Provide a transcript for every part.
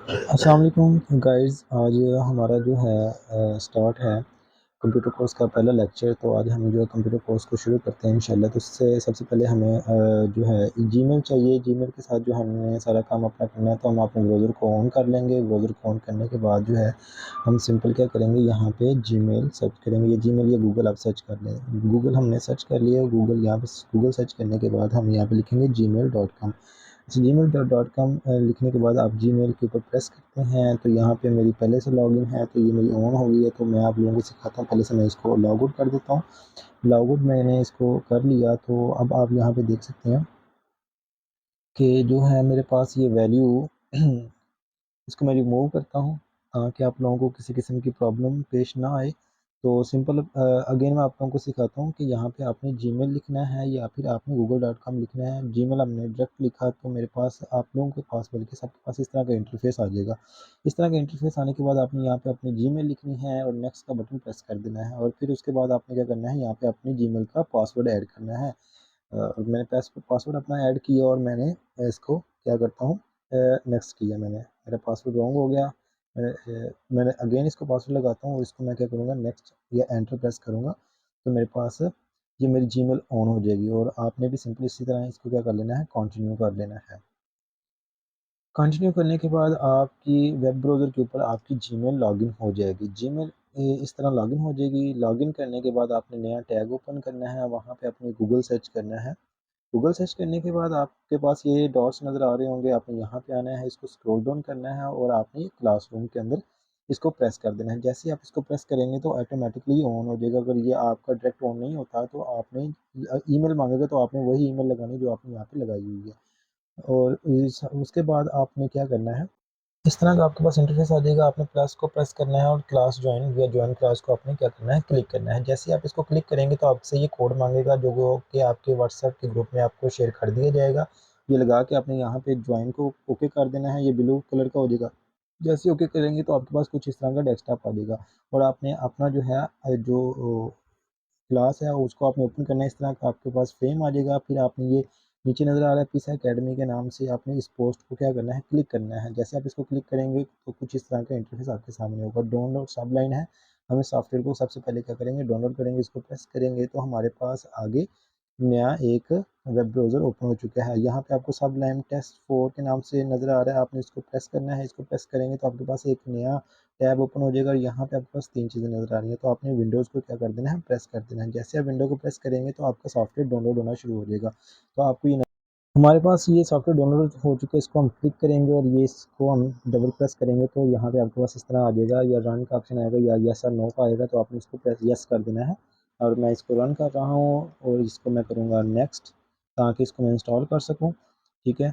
अस्सलाम वालेकुम गाइस। आज हमारा जो है स्टार्ट है कंप्यूटर कोर्स का पहला लेक्चर। तो आज हम जो है कंप्यूटर कोर्स को शुरू करते हैं इंशाल्लाह। तो उससे सबसे पहले हमें जो है जीमेल चाहिए। जीमेल के साथ जो हमने सारा काम अपना करना है, तो हम अपने ब्राउज़र को ऑन कर लेंगे। ब्राउज़र को ऑन करने के बाद जो है हम सिंपल क्या करेंगे, यहाँ पे जीमेल सर्च करेंगे। ये जीमेल या गूगल आप सर्च कर लें। गूगल हमने सर्च कर लिया। गूगल यहाँ पे गूगल सर्च करने के बाद हम यहाँ पे लिखेंगे gmail.com। gmail.com लिखने के बाद आप जीमेल के ऊपर प्रेस करते हैं, तो यहाँ पे मेरी पहले से लॉगिन है, तो ये मेरी ऑन हो गई है। तो मैं आप लोगों को सिखाता हूँ। पहले से मैं इसको लॉग आउट कर देता हूँ। लॉग आउट मैंने इसको कर लिया। तो अब आप यहाँ पे देख सकते हैं कि जो है मेरे पास ये वैल्यू इसको मैं रिमूव करता हूँ ताकि आप लोगों को किसी किस्म की प्रॉब्लम पेश ना आए। तो सिंपल अगेन मैं आप लोगों को सिखाता हूँ कि यहाँ पे आपने जीमेल लिखना है या फिर आपने google.com लिखना है। जीमेल हमने डायरेक्ट लिखा तो मेरे पास आप लोगों के पास बल्कि सबके पास इस तरह का इंटरफेस आ जाएगा। इस तरह का इंटरफेस आने के बाद आपने यहाँ पे अपनी जीमेल लिखनी है और नेक्स्ट का बटन प्रेस कर देना है। और फिर उसके बाद आपने क्या करना है, यहाँ पे अपनी जीमेल का पासवर्ड ऐड करना है। मैंने पासवर्ड अपना ऐड किया और मैंने इसको क्या करता हूँ, नेक्स्ट किया। मेरा पासवर्ड रॉन्ग हो गया। मैंने अगेन इसको पासवर्ड लगाता हूँ और इसको मैं क्या करूँगा, नेक्स्ट या एंटर प्रेस करूँगा। तो मेरे पास ये मेरी जीमेल ऑन हो जाएगी। और आपने भी सिंपली इसी तरह इसको क्या कर लेना है, कंटिन्यू कर लेना है। कंटिन्यू करने के बाद आपकी वेब ब्राउज़र के ऊपर आपकी जीमेल लॉगिन हो जाएगी। जीमेल इस तरह लॉगिन हो जाएगी। लॉगिन करने के बाद आपने नया टैब ओपन करना है, वहाँ पे अपने गूगल सर्च करना है। गूगल सर्च करने के बाद आपके पास ये डॉट्स नज़र आ रहे होंगे, आपने यहाँ पे आना है, इसको स्क्रॉल डाउन करना है और आपने क्लासरूम के अंदर इसको प्रेस कर देना है। जैसे ही आप इसको प्रेस करेंगे तो ऑटोमेटिकली ऑन हो जाएगा। अगर ये आपका डायरेक्ट ऑन नहीं होता तो आपने ईमेल मांगेगा, तो आपने वही ईमेल लगानी जो आपने यहाँ पे लगाई हुई है। और उसके बाद आपने क्या करना है, इस तरह का आपके पास इंटरफेस आ जाएगा। आपने प्लस को प्रेस करना है और क्लास ज्वाइन या ज्वाइन क्लास को आपने क्या करना है, क्लिक करना है। जैसे ही आप इसको क्लिक करेंगे तो आपसे ये कोड मांगेगा जो कि आपके व्हाट्सएप के ग्रुप में आपको शेयर कर दिया जाएगा। ये लगा के आपने यहाँ पे ज्वाइन को ओके कर देना है। ये ब्लू कलर का हो जाएगा। जैसे ओके करेंगे तो आपके पास कुछ इस तरह का डेस्कटॉप आ जाएगा। और आपने अपना जो है जो क्लास है उसको आपने ओपन करना है। इस तरह का आपके पास फ्रेम आ जाएगा। फिर आपने ये नीचे नज़र आ रहा है पीस एकेडमी के नाम से, आपने इस पोस्ट को क्या करना है, क्लिक करना है। जैसे आप इसको क्लिक करेंगे तो कुछ इस तरह का इंटरफेस आपके सामने होगा। डाउनलोड सब लाइन है। हमें सॉफ्टवेयर को सबसे पहले क्या करेंगे, डाउनलोड करेंगे। इसको प्रेस करेंगे तो हमारे पास आगे नया एक वेब ब्राउज़र ओपन हो चुका है। यहाँ पे आपको सब लाइन टेस्ट 4 के नाम से नज़र आ रहा है। आपने इसको प्रेस करना है। इसको प्रेस करेंगे तो आपके पास एक नया टैब ओपन हो जाएगा और यहाँ पे आपके पास 3 चीज़ें नज़र आ रही हैं। तो आपने विंडोज़ को क्या कर देना है, प्रेस कर देना है। जैसे आप विंडो को प्रेस करेंगे तो आपका सॉफ्टवेयर डाउनलोड होना शुरू हो जाएगा। तो आपको ये हमारे पास ये सॉफ्टवेयर डाउनलोड हो चुका है। इसको हम क्लिक करेंगे और ये इसको हम डबल प्रेस करेंगे तो यहाँ पे आपके पास इस तरह आ जाएगा, या रन का ऑप्शन आएगा या यस और नो का आएगा। तो आपने इसको प्रेस यस कर देना है। और मैं इसको रन कर रहा हूँ और इसको मैं करूँगा नेक्स्ट, ताकि इसको मैं इंस्टॉल कर सकूँ। ठीक है,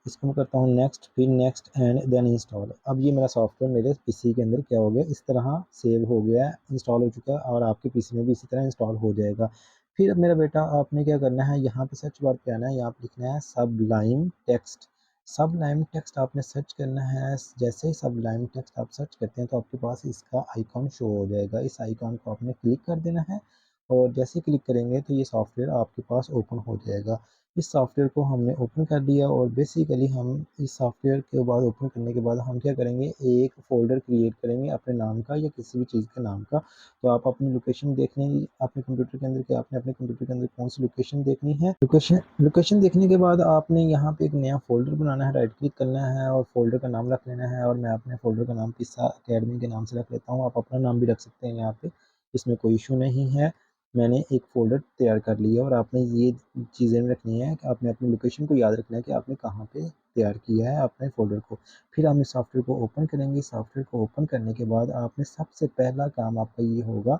इसको मैं करता हूँ नेक्स्ट, फिर नेक्स्ट एंड देन इंस्टॉल। अब ये मेरा सॉफ्टवेयर मेरे पीसी के अंदर क्या हो गया, इस तरह सेव हो गया है, इंस्टॉल हो चुका है। और आपके पीसी में भी इसी तरह इंस्टॉल हो जाएगा। फिर अब मेरा बेटा आपने क्या करना है, यहाँ पे सर्च बार पे आना है। यहाँ पे लिखना है सबलाइम टेक्स्ट। सबलाइम टेक्स्ट आपने सर्च करना है। जैसे ही सबलाइम टेक्स्ट आप सर्च करते हैं तो आपके पास इसका आइकॉन शो हो जाएगा। इस आइकॉन को आपने क्लिक कर देना है। और जैसे ही क्लिक करेंगे तो ये सॉफ्टवेयर आपके पास ओपन हो जाएगा। इस सॉफ्टवेयर को हमने ओपन कर दिया और बेसिकली हम इस सॉफ्टवेयर के बाद ओपन करने के बाद हम क्या करेंगे, एक फ़ोल्डर क्रिएट करेंगे अपने नाम का या किसी भी चीज़ के नाम का। तो आप अपनी लोकेशन देख लें अपने कंप्यूटर के अंदर कि आपने अपने कंप्यूटर के अंदर कौन सी लोकेशन देखनी है। लोकेशन देखने के बाद आपने यहाँ पे एक नया फ़ोल्डर बनाना है, राइट क्लिक करना है और फ़ोल्डर का नाम रख लेना है। और मैं अपने फ़ोल्डर का नाम पिस्सा अकेडमी के नाम से रख लेता हूँ। आप अपना नाम भी रख सकते हैं यहाँ पे, इसमें कोई इशू नहीं है। मैंने एक फ़ोल्डर तैयार कर लिया और आपने ये चीज़ें रखनी है कि आपने अपनी लोकेशन को याद रखना है कि आपने कहाँ पे तैयार किया है अपने फ़ोल्डर को। फिर हम इस सॉफ्टवेयर को ओपन करेंगे। सॉफ्टवेयर को ओपन करने के बाद आपने सबसे पहला काम आपका ये होगा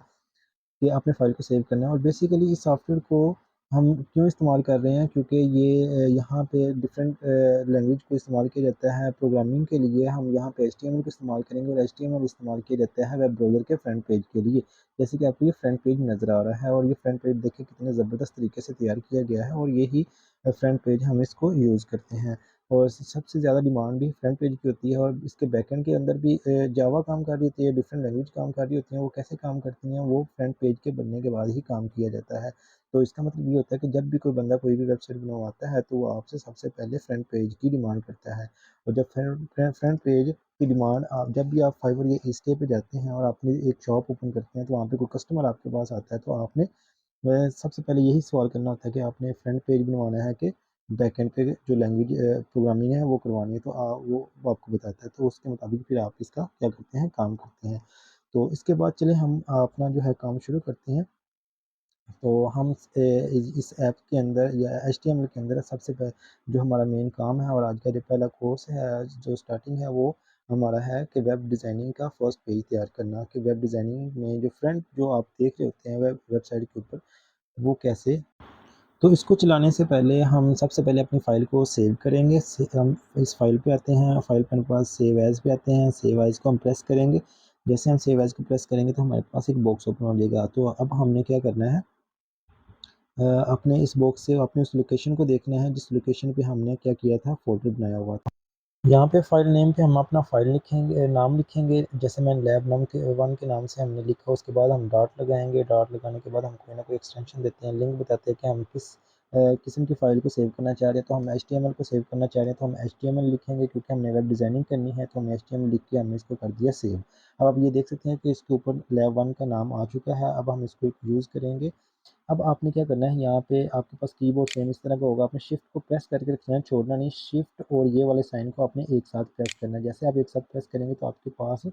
कि आपने फ़ाइल को सेव करना है। और बेसिकली इस सॉफ्टवेयर को हम क्यों इस्तेमाल कर रहे हैं, क्योंकि ये यहाँ पे डिफरेंट लैंग्वेज को इस्तेमाल किया जाता है प्रोग्रामिंग के लिए। हम यहाँ पे एचटीएमएल को इस्तेमाल करेंगे और एचटीएमएल इस्तेमाल किया जाता है वेब ब्राउज़र के फ्रंट पेज के लिए। जैसे कि आपको ये फ्रंट पेज नज़र आ रहा है और ये फ्रंट पेज देखिए कितने ज़बरदस्त तरीके से तैयार किया गया है। और यही फ्रंट पेज हम इसको यूज़ करते हैं। और सबसे ज़्यादा डिमांड भी फ्रंट पेज की होती है, और इसके बैकएंड के अंदर भी जावा काम कर रही होती है, डिफरेंट लैंग्वेज काम कर रही होती हैं। वो कैसे काम करती हैं, वो फ्रंट पेज के बनने के बाद ही काम किया जाता है। तो इसका मतलब ये होता है कि जब भी कोई बंदा कोई भी वेबसाइट बनवाता है, तो वो आपसे सबसे पहले फ्रंट पेज की डिमांड करता है। और जब फ्रंट पेज की डिमांड आप जब भी आप फाइवर या इसके पे जाते हैं और अपनी एक शॉप ओपन करते हैं, तो वहाँ पे कोई कस्टमर आपके पास आता है, तो आपने सबसे पहले यही सवाल करना होता है कि आपने फ्रंट पेज बनवाना है कि बैकएंड पे जो लैंग्वेज प्रोग्रामिंग है वो करवानी है। तो वो आपको बताता है, तो उसके मुताबिक फिर आप इसका क्या करते हैं, काम करते हैं। तो इसके बाद चले हम अपना जो है काम शुरू करते हैं। तो हम इस ऐप के अंदर या एचटीएमएल के अंदर सबसे पहले जो हमारा मेन काम है और आज का जो पहला कोर्स है, जो स्टार्टिंग है, वो हमारा है कि वेब डिज़ाइनिंग का फर्स्ट पेज तैयार करना। कि वेब डिज़ाइनिंग में जो फ्रंट जो आप देख रहे होते हैं वेबसाइट के ऊपर, वो कैसे। तो इसको चलाने से पहले हम सबसे पहले अपनी फ़ाइल को सेव करेंगे। हम इस फ़ाइल पे आते हैं, फ़ाइल पे हमारे पास सेव एज़ पे आते हैं, सेव एज़ को हम प्रेस करेंगे। जैसे हम सेव एज़ को प्रेस करेंगे तो हमारे पास एक बॉक्स ओपन हो जाएगा। तो अब हमने क्या करना है, अपने इस बॉक्स से अपने उस लोकेशन को देखना है जिस लोकेशन पे हमने क्या किया था, फ़ोल्डर बनाया हुआ था। यहाँ पे फ़ाइल नेम पे हम अपना फ़ाइल लिखेंगे, नाम लिखेंगे। जैसे मैंने लैब नम के 1 के नाम से हमने लिखा, उसके बाद हम डॉट लगाएँगे। डॉट लगाने के बाद हम कोई ना कोई एक्सटेंशन देते हैं, लिंक बताते हैं कि हम किस किस्म की फ़ाइल को सेव करना चाह रहे हैं। तो हम एचटीएमएल को सेव करना चाह रहे हैं, तो हम एचटीएमएल लिखेंगे क्योंकि हमने वेब डिज़ाइनिंग करनी है, तो हम एचटीएमएल लिख के हमने इसको कर दिया सेव। अब आप ये देख सकते हैं कि इसके ऊपर लैब 1 का नाम आ चुका है। अब हम इसको यूज़ करेंगे। अब आपने क्या करना है, यहाँ पे आपके पास कीबोर्ड सेम इस तरह का होगा, आपने शिफ्ट को प्रेस करके रखना है, छोड़ना नहीं। शिफ्ट और ये वाले साइन को आपने एक साथ प्रेस करना है। जैसे आप एक साथ प्रेस करेंगे तो आपके पास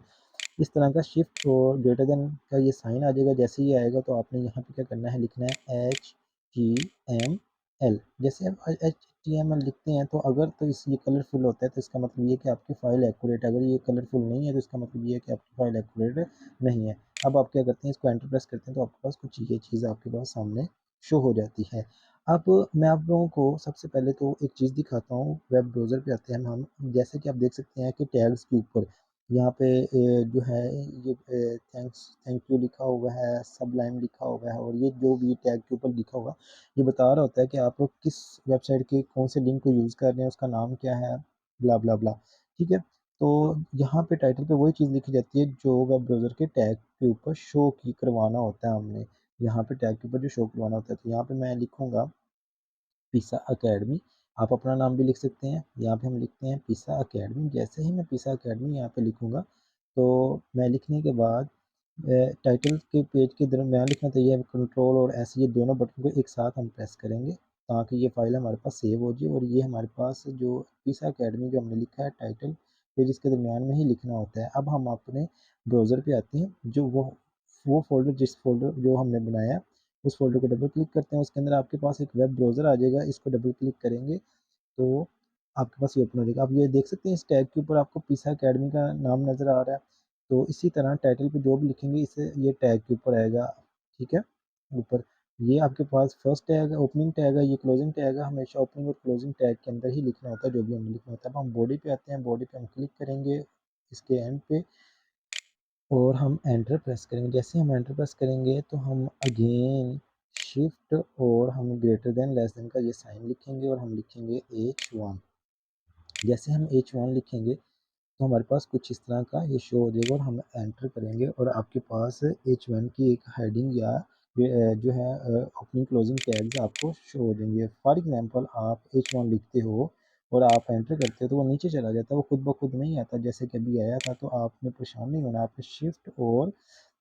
इस तरह का शिफ्ट और ग्रेटर देन का ये साइन आ जाएगा। जैसे ही आएगा तो आपने यहाँ पे क्या करना है, लिखना है HTML। जैसे आप HTML लिखते हैं तो अगर तो इस ये कलरफुल होता है तो इसका मतलब ये कि आपकी फ़ाइल एक्यूरेट है। अगर ये कलरफुल नहीं है तो इसका मतलब ये है कि आपकी फ़ाइल एक्यूरेट नहीं है। अब आप क्या करते हैं, इसको एंटर प्रेस करते हैं तो आपके पास कुछ ये चीज़ आपके पास सामने शो हो जाती है। अब मैं आप लोगों को सबसे पहले तो एक चीज़ दिखाता हूँ। वेब ब्राउज़र पे आते हैं हम। जैसे कि आप देख सकते हैं कि टैग्स के ऊपर यहाँ पे जो है ये थैंक यू लिखा हुआ है, सबलाइम लिखा हुआ है, और ये जो भी टैग के ऊपर लिखा होगा, ये बता रहा होता है कि आप लोग किस वेबसाइट के कौन से लिंक को यूज़ कर रहे हैं, उसका नाम क्या है, ब्ला ब्ला ब्ला। ठीक है। तो यहाँ पे टाइटल पे वही चीज़ लिखी जाती है जो वेब ब्राउज़र के टैग के ऊपर शो की करवाना होता है हमने। यहाँ पे टैग के ऊपर जो शो करवाना होता है, तो यहाँ पे मैं लिखूँगा पिसा अकेडमी। आप अपना नाम भी लिख सकते हैं। यहाँ पे हम लिखते हैं पिसा अकेडमी। जैसे ही मैं पिसा अकेडमी यहाँ पे लिखूँगा, तो मैं लिखने के बाद टाइटल के पेज के दरमियान लिखना, तो ये कंट्रोल और एस, ये दोनों बटन को एक साथ हम प्रेस करेंगे ताकि ये फाइल हमारे पास सेव हो जाए। और ये हमारे पास जो पिसा अकेडमी जो हमने लिखा है टाइटल पेज, इसके दरमियान में ही लिखना होता है। अब हम अपने ब्राउज़र पे आते हैं, जो वो फ़ोल्डर जिस फ़ोल्डर जो हमने बनाया, उस फ़ोल्डर को डबल क्लिक करते हैं। उसके अंदर आपके पास एक वेब ब्राउज़र आ जाएगा, इसको डबल क्लिक करेंगे तो आपके पास ये ओपन हो जाएगा। आप ये देख सकते हैं इस टैग के ऊपर आपको पिसा अकेडमी का नाम नज़र आ रहा है। तो इसी तरह टाइटल पे जो भी लिखेंगे इसे ये टैग के ऊपर आएगा। ठीक है। ऊपर ये आपके पास फर्स्ट टैग है, ओपनिंग टैग है, ये क्लोजिंग टैग है। हमेशा ओपनिंग और क्लोजिंग टैग के अंदर ही लिखना होता है जो भी हमें लिखना होता है। अब हम बॉडी पे आते हैं, बॉडी पे हम क्लिक करेंगे इसके एंड पे और हम एंटर प्रेस करेंगे। जैसे हम एंटर प्रेस करेंगे तो हम अगेन शिफ्ट और हम ग्रेटर देन लेस देन का ये साइन लिखेंगे और हम लिखेंगे H1। जैसे हम H1 लिखेंगे तो हमारे पास कुछ इस तरह का ये शो हो जाएगा और हम एंटर करेंगे और आपके पास H1 की एक हेडिंग या जो है ओपनिंग क्लोजिंग टैग्स आपको शो हो जाएंगे। फॉर एग्जांपल आप H1 लिखते हो और आप एंटर करते हो तो वो नीचे चला जाता है, वो खुद ब खुद नहीं आता जैसे कि अभी आया था। तो आपने परेशान नहीं होना, आपने शिफ्ट और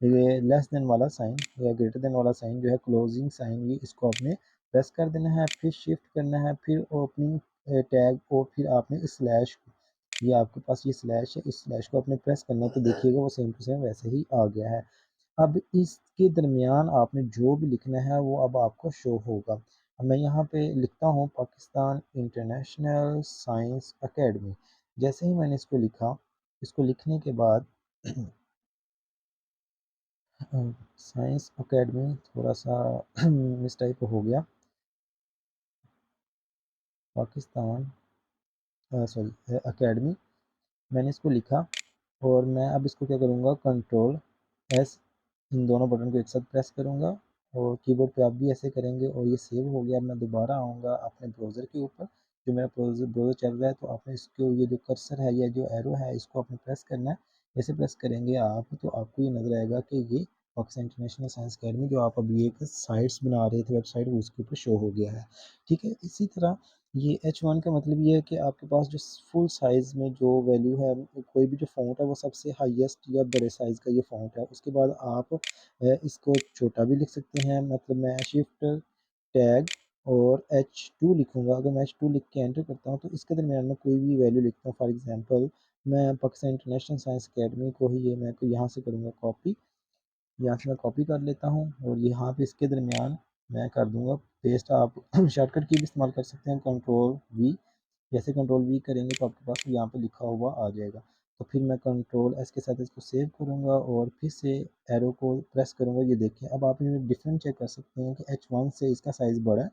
ये लेस देन वाला साइन या ग्रेटर देन वाला साइन जो है क्लोजिंग साइन, ये इसको आपने प्रेस कर देना है, फिर शिफ्ट करना है, फिर ओपनिंग टैग और फिर आपने स्लैश, ये आपके पास ये स्लैश है, इस स्लैश को आपने प्रेस करना है तो देखिएगा वो सेम टू सेम वैसे ही आ गया है। अब इसके दरमियान आपने जो भी लिखना है वो अब आपको शो होगा। अब मैं यहाँ पे लिखता हूँ पाकिस्तान इंटरनेशनल साइंस एकेडमी। जैसे ही मैंने इसको लिखा, इसको लिखने के बाद साइंस एकेडमी थोड़ा सा मिस टाइप हो गया, पाकिस्तान सॉरी एकेडमी, मैंने इसको लिखा और मैं अब इसको क्या करूँगा, कंट्रोल एस, इन दोनों बटन को एक साथ प्रेस करूँगा और कीबोर्ड पे आप भी ऐसे करेंगे और ये सेव हो गया। अब मैं दोबारा आऊँगा अपने ब्राउज़र के ऊपर जो मेरा ब्राउज़र चल रहा है, तो आपने इसको ये जो कर्सर है या जो एरो है इसको आपने प्रेस करना है। जैसे प्रेस करेंगे आप तो आपको ये नज़र आएगा कि ये पाकिस्तान इंटरनेशनल साइंस अकेडमी जो आप अभी एक साइट्स बना रहे थे वेबसाइट, वो उसके ऊपर शो हो गया है। ठीक है, इसी तरह ये H1 का मतलब ये है कि आपके पास जो फुल साइज़ में जो वैल्यू है, कोई भी जो फ़ॉन्ट है वो सबसे हाईएस्ट या बड़े साइज़ का ये फ़ॉन्ट है। उसके बाद आप इसको छोटा भी लिख सकते हैं, मतलब मैं शिफ्ट टैग और H2 लिखूँगा। अगर मैं H2 लिख के एंटर करता हूँ तो इसके दरमियान में कोई भी वैल्यू लिखता हूँ, फॉर एग्ज़ाम्पल मैं पाकिस्तान इंटरनेशनल साइंस अकेडमी को ही ये मैं यहाँ से करूँगा कॉपी, यहाँ से मैं कॉपी कर लेता हूँ और यहाँ पे इसके दरमियान मैं कर दूँगा पेस्ट। आप शॉर्टकट की भी इस्तेमाल कर सकते हैं, कंट्रोल वी। जैसे कंट्रोल वी करेंगे तो आपके पास यहाँ पे लिखा हुआ आ जाएगा। तो फिर मैं कंट्रोल एस के साथ इसको सेव करूँगा और फिर से एरो को प्रेस करूँगा। ये देखिए, अब आप इसमें डिफरेंट चेक कर सकते हैं कि H1 से इसका साइज़ बड़ा है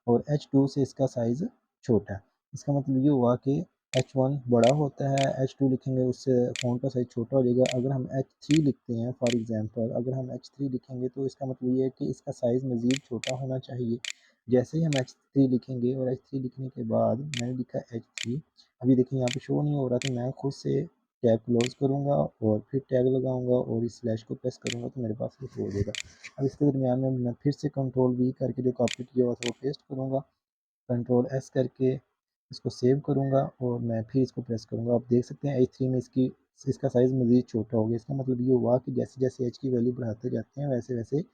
और H2 से इसका साइज़ छोटा है। इसका मतलब ये हुआ कि H1 बड़ा होता है, H2 लिखेंगे उससे फ़ॉन्ट का साइज़ छोटा हो जाएगा। अगर हम H3 लिखते हैं फॉर एग्ज़ाम्पल, अगर हम H3 लिखेंगे तो इसका मतलब ये है कि इसका साइज़ मज़ीद छोटा होना चाहिए। जैसे ही हम H3 लिखेंगे और H3 लिखने के बाद मैंने लिखा H3, अभी देखिए यहाँ पे शो नहीं हो रहा, तो मैं खुद से टैब क्लोज़ करूँगा और फिर टैग लगाऊँगा और इस स्लैश को प्रेस करूँगा तो मेरे पास ये हो जाएगा। अब इसके दरमियान में मैं फिर से कंट्रोल वी करके जो कॉपी किया हुआ था वो पेस्ट करूँगा, कंट्रोल एस करके इसको सेव करूँगा और मैं फिर इसको प्रेस करूँगा। आप देख सकते हैं H3 में इसका साइज़ मज़ीद छोटा हो गया। इसका मतलब ये हुआ कि जैसे-जैसे H की वैल्यू बढ़ाते जाते हैं वैसे-वैसे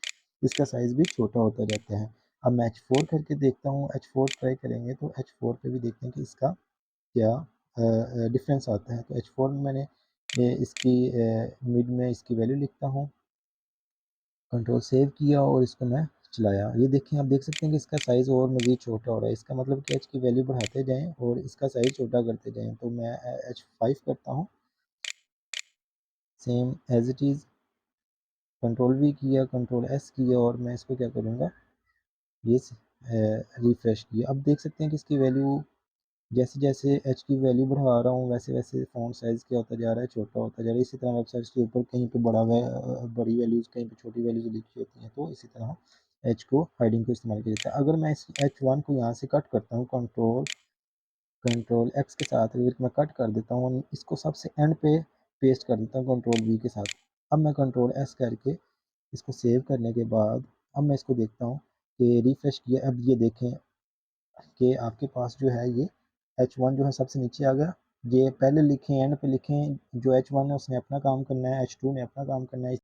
इसका साइज़ भी छोटा होता जाता है। अब मैं H4 करके देखता हूँ, H4 ट्राई करेंगे तो H4 पे भी देखते हैं कि इसका क्या डिफ़रेंस आता है। तो H4 में मैंने इसकी मिड में इसकी वैल्यू लिखता हूँ, कंट्रोल सेव किया और इसको मैं चलाया। ये देखें, आप देख सकते हैं कि इसका साइज़ और मज़ीद छोटा हो रहा है। इसका मतलब कि H की वैल्यू बढ़ाते जाएँ और इसका साइज़ छोटा करते जाएँ। तो मैं H5 करता हूँ, same as it is, control V किया, कंट्रोल S किया और मैं इसको क्या करूँगा, ये रिफ़्रेश किया। अब देख सकते हैं कि इसकी वैल्यू जैसे-जैसे H की वैल्यू बढ़ा रहा हूँ वैसे-वैसे फ़ॉन्ट साइज़ क्या होता जा रहा है, छोटा होता जा रहा है। इसी तरह वेबसाइट्स के ऊपर कहीं पे बड़ी वैल्यूज़, कहीं पे छोटी वैल्यूज़ लिखी होती हैं, तो इसी तरह H को हाइडिंग को इस्तेमाल किया जाता है। अगर मैं इस H1 को यहाँ से कट करता हूँ, कंट्रोल X के साथ अगर मैं कट कर देता हूँ और इसको सबसे एंड पे पेस्ट कर देता हूँ कंट्रोल V के साथ। अब मैं कंट्रोल S करके इसको सेव करने के बाद अब मैं इसको देखता हूँ कि रिफ्रेश किया। अब ये देखें कि आपके पास जो है ये H1 जो है सबसे नीचे आ गया। ये पहले लिखें, एंड पे लिखें, जो H1 है उसने अपना काम करना है, H2 ने अपना काम करना है।